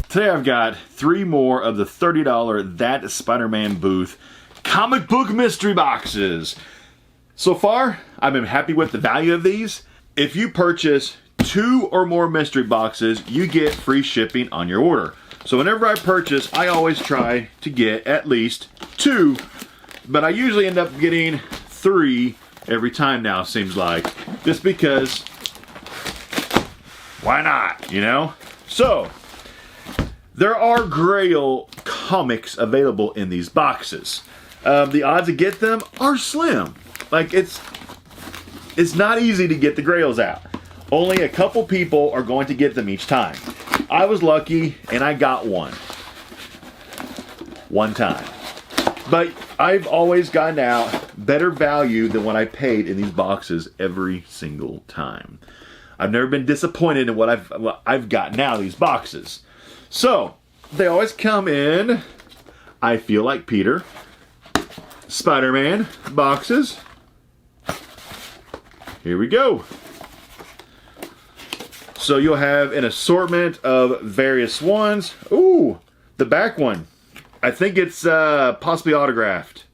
Today I've got 3 more of the $30 That Spider-Man Booth comic book mystery boxes. So far, I've been happy with the value of these. If you purchase 2 or more mystery boxes, you get free shipping on your order. So whenever I purchase, I always try to get at least 2, but I usually end up getting 3 every time now, seems like. Just because, why not, you know? So, there are Grail comics available in these boxes. The odds to get them are slim. Like, it's not easy to get the Grails out. Only a couple people are going to get them each time. I was lucky and I got one time. But I've always gotten out better value than what I paid in these boxes every single time. I've never been disappointed in what I've gotten out of these boxes. So, they always come in, I Feel Like Peter, Spider-Man boxes. Here we go. So you'll have an assortment of various ones. Ooh, the back one. I think it's possibly autographed.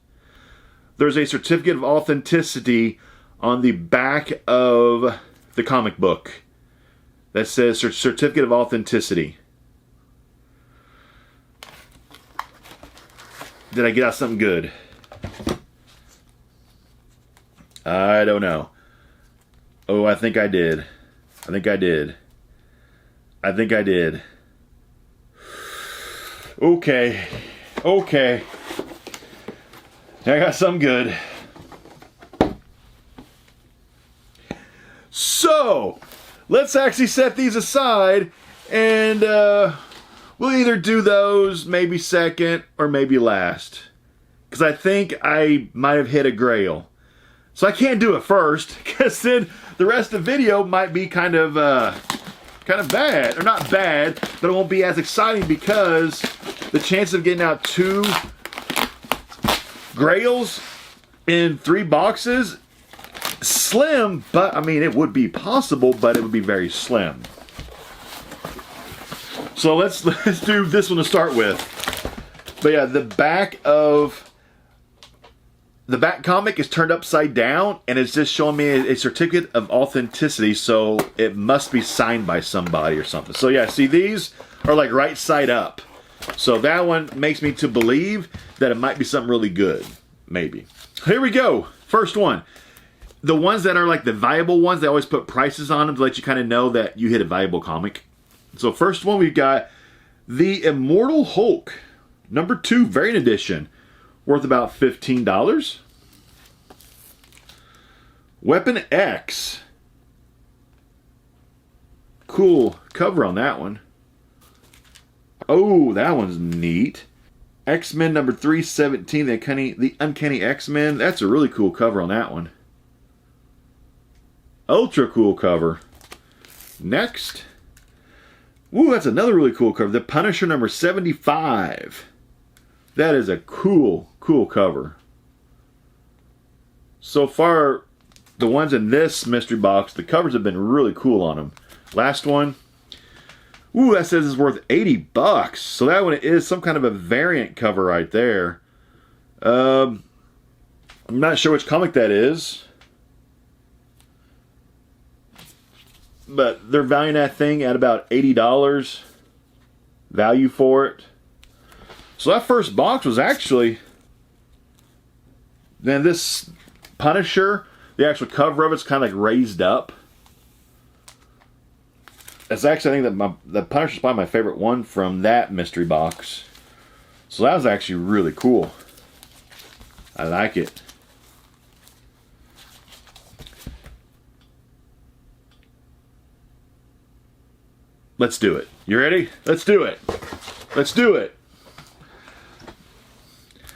There's a certificate of authenticity on the back of the comic book that says certificate of authenticity. Did I get out something good? I don't know. Oh, I think I did. I think I did. Okay. Okay. I got something good. So, let's actually set these aside and we'll either do those maybe second or maybe last. Because I think I might have hit a Grail. So I can't do it first, because then the rest of the video might be kind of bad. Or not bad, but it won't be as exciting because the chance of getting out 2 Grails in 3 boxes, slim, but I mean it would be possible, but it would be very slim. So let's do this one to start with. But yeah, the back comic is turned upside down, and it's just showing me a certificate of authenticity, so it must be signed by somebody or something. So yeah, see, these are like right side up. So that one makes me to believe that it might be something really good. Maybe. Here we go. First one. The ones that are like the valuable ones, they always put prices on them to let you kind of know that you hit a valuable comic. So first one, we've got the Immortal Hulk, number 2 variant edition, worth about $15. Weapon X. Cool cover on that one. Oh, that one's neat. X-Men number 317, the Uncanny X-Men. That's a really cool cover on that one. Ultra cool cover. Next. Ooh, that's another really cool cover. The Punisher number 75. That is a cool cover. So far, the ones in this mystery box, the covers have been really cool on them. Last one. Ooh, that says it's worth $80. So that one is some kind of a variant cover right there. I'm not sure which comic that is. But they're valuing that thing at about $80 value for it. So that first box was actually, then this Punisher, the actual cover of it's kind of like raised up. That's actually, I think that the Punisher's probably my favorite one from that mystery box. So that was actually really cool. I like it. Let's do it. You ready? Let's do it. Let's do it.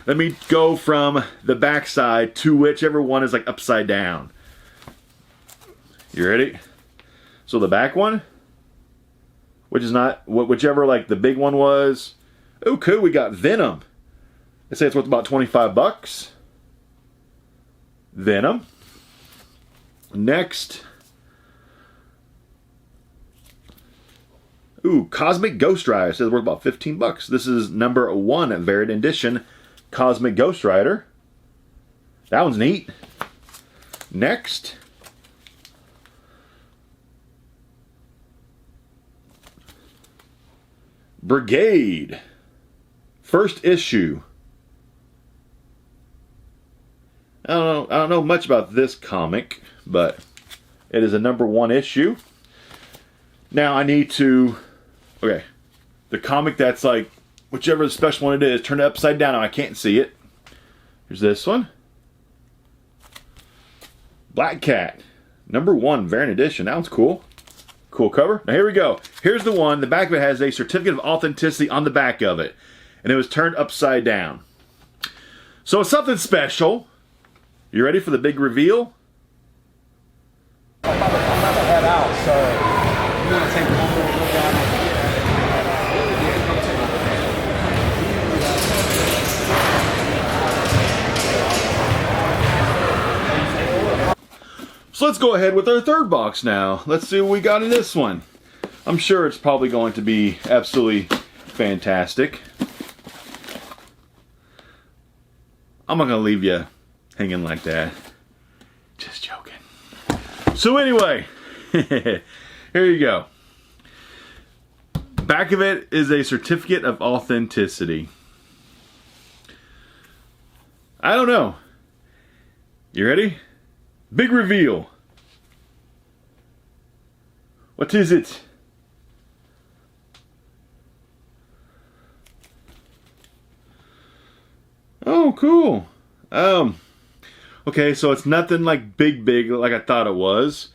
Let me go from the back side to whichever one is like upside down. You ready? So the back one, which is not, whichever like the big one was. Oh, cool, we got Venom. They say it's worth about $25. Venom. Next. Ooh, Cosmic Ghost Rider. It says worth about 15 bucks. This is number 1 variant edition Cosmic Ghost Rider. That one's neat. Next. Brigade. First issue. I don't know much about this comic, but it is a number 1 issue. Now I need to, okay, the comic that's like, whichever the special one it is, turn it upside down. I can't see it. Here's this one. Black Cat, number 1 variant edition. That one's cool. Cool cover. Now here we go. Here's the one. The back of it has a certificate of authenticity on the back of it. And it was turned upside down. So it's something special. You ready for the big reveal? I'm about to head out, so I'm going to take one more look at it. So let's go ahead with our third box now. Let's see what we got in this one. I'm sure it's probably going to be absolutely fantastic. I'm not going to leave you hanging like that. Just joking. So anyway, here you go. Back of it is a certificate of authenticity. I don't know. You ready? Big reveal. What is it? Oh, cool. Okay, so it's nothing like big like I thought it was.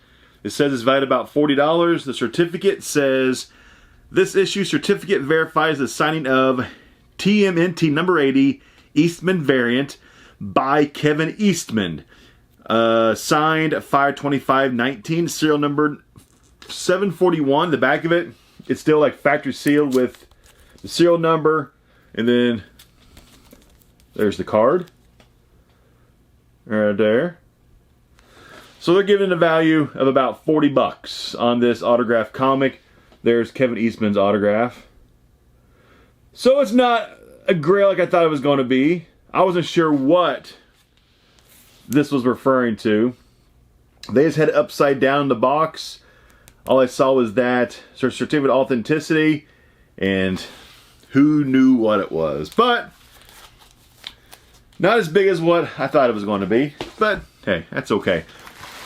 It says it's valued about $40. The certificate says, this issue certificate verifies the signing of TMNT number 80 Eastman variant by Kevin Eastman. Signed 5/25/19, serial number 741. The back of it, it's still like factory sealed with the serial number, and then there's the card. Right there. So they're giving a value of about 40 bucks on this autographed comic. There's Kevin Eastman's autograph. So it's not a grail like I thought it was going to be. I wasn't sure what this was referring to. They just had it upside down in the box. All I saw was that certificate of authenticity, and who knew what it was. But not as big as what I thought it was going to be, but hey, that's okay.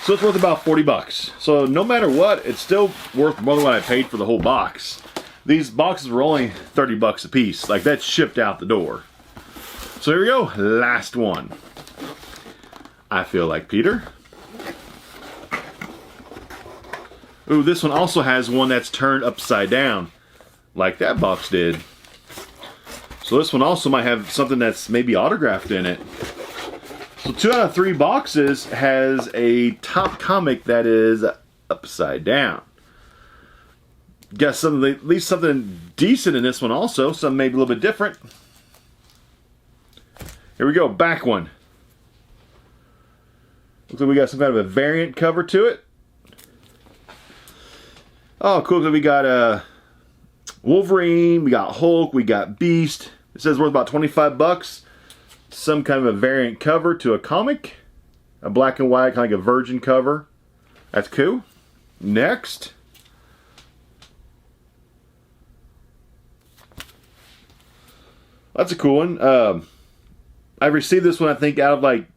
So it's worth about 40 bucks. So no matter what, it's still worth more than what I paid for the whole box. These boxes were only 30 bucks a piece. Like, that's shipped out the door. So here we go, last one. I feel like Peter. Ooh, this one also has one that's turned upside down, like that box did. So this one also might have something that's maybe autographed in it. So 2 out of 3 boxes has a top comic that is upside down. Got something, at least something decent in this one also. Something maybe a little bit different. Here we go, back one. Looks like we got some kind of a variant cover to it. Oh, cool. We got Wolverine, we got Hulk, we got Beast. It says worth about 25 bucks. Some kind of a variant cover to a comic. A black and white, kind of like a virgin cover. That's cool. Next. That's a cool one. I received this one, I think, out of like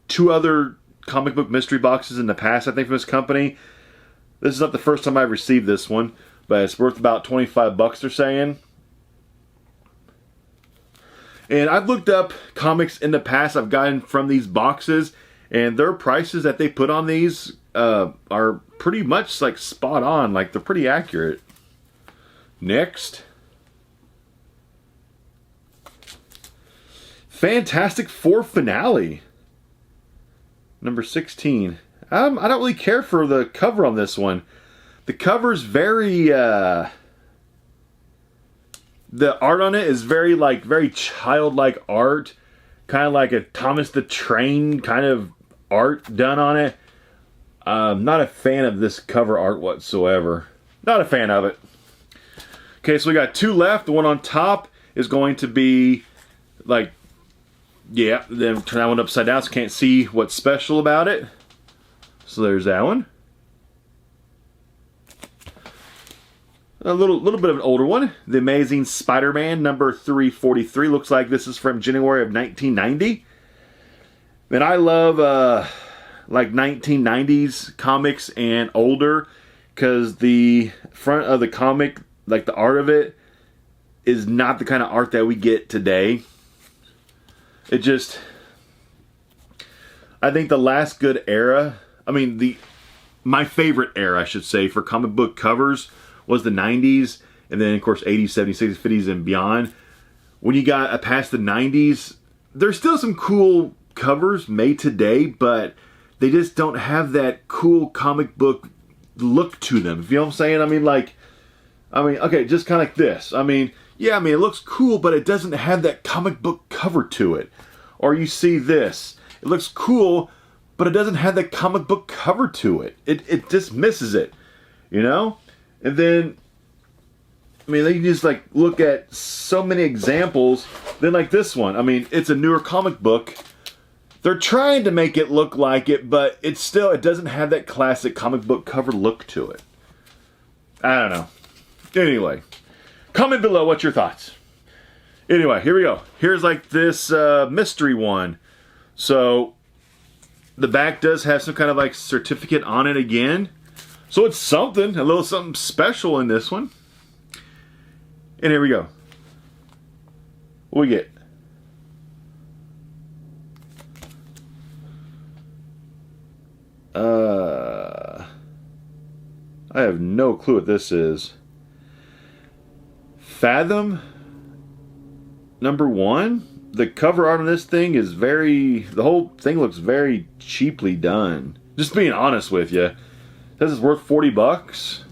2 other comic book mystery boxes in the past, I think, from this company. This is not the first time I've received this one, but it's worth about 25 bucks, they're saying. And I've looked up comics in the past I've gotten from these boxes, and their prices that they put on these are pretty much like spot on. Like, they're pretty accurate. Next. Fantastic Four finale. Number 16. I don't really care for the cover on this one. The cover's very, the art on it is very childlike art. Kind of like a Thomas the Train kind of art done on it. I'm not a fan of this cover art whatsoever. Not a fan of it. Okay, so we got 2 left. The one on top is going to be like, yeah, then turn that one upside down so you can't see what's special about it. So there's that one. A little bit of an older one. The Amazing Spider-Man number 343. Looks like this is from January of 1990. And I love like 1990s comics and older, because the front of the comic, like the art of it, is not the kind of art that we get today. It just, I think the last good era, I mean my favorite era, I should say, for comic book covers was the 90s, and then of course 80s, 70s, 60s, 50s, and beyond. When you got past the 90s, there's still some cool covers made today, but they just don't have that cool comic book look to them. You know what I'm saying? I mean, okay, just kind of like this. I mean, yeah, I mean, it looks cool, but it doesn't have that comic book cover to it. Or you see this. It looks cool, but it doesn't have that comic book cover to it. It just misses it, you know? And then, I mean, you just like look at so many examples. Then like this one. I mean, it's a newer comic book. They're trying to make it look like it, but it doesn't have that classic comic book cover look to it. I don't know. Anyway, comment below what's your thoughts. Anyway, here we go. Here's like this mystery one. So the back does have some kind of like certificate on it again. So it's something, a little something special in this one. And here we go. What we get? I have no clue what this is. Fathom number 1. The cover art on this thing is the whole thing looks very cheaply done. Just being honest with you. It says it's worth $40,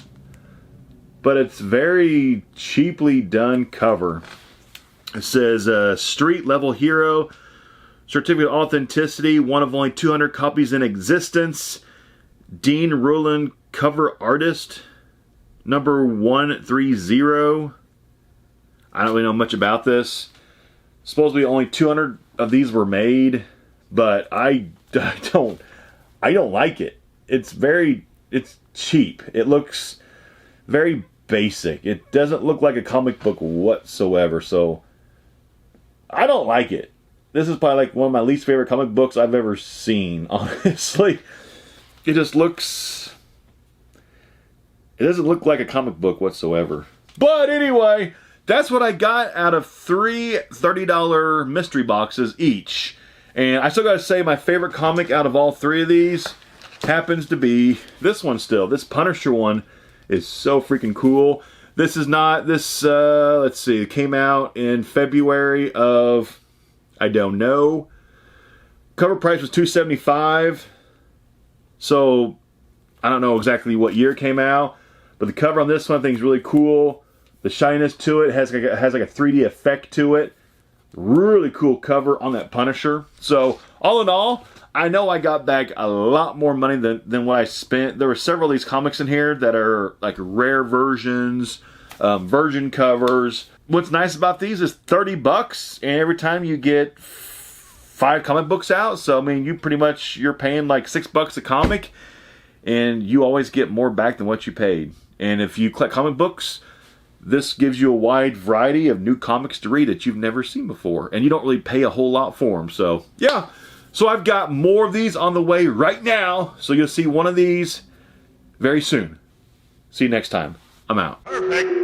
but it's very cheaply done cover. It says street level hero, certificate of authenticity, one of only 200 copies in existence. Dean Rowland, cover artist, number 130. I don't really know much about this. Supposedly only 200 of these were made, but I don't like it. It's cheap. It looks very basic. It doesn't look like a comic book whatsoever, so I don't like it. This is probably like one of my least favorite comic books I've ever seen, honestly. It just looks... It doesn't look like a comic book whatsoever. But anyway, that's what I got out of 3 $30 mystery boxes each. And I still gotta say my favorite comic out of all 3 of these happens to be this one still. This Punisher one is so freaking cool. This is not... let's see. It came out in February of... I don't know. Cover price was $275. So, I don't know exactly what year it came out, but the cover on this one I think is really cool. The shininess to it has like a 3D effect to it. Really cool cover on that Punisher. So, all in all, I know I got back a lot more money than what I spent. There were several of these comics in here that are like rare versions, virgin covers. What's nice about these is $30, and every time you get 5 comic books out, so I mean you're paying like $6 a comic, and you always get more back than what you paid. And if you collect comic books, this gives you a wide variety of new comics to read that you've never seen before, and you don't really pay a whole lot for them. So yeah, so I've got more of these on the way right now, so you'll see one of these very soon. See you next time. I'm out. Perfect.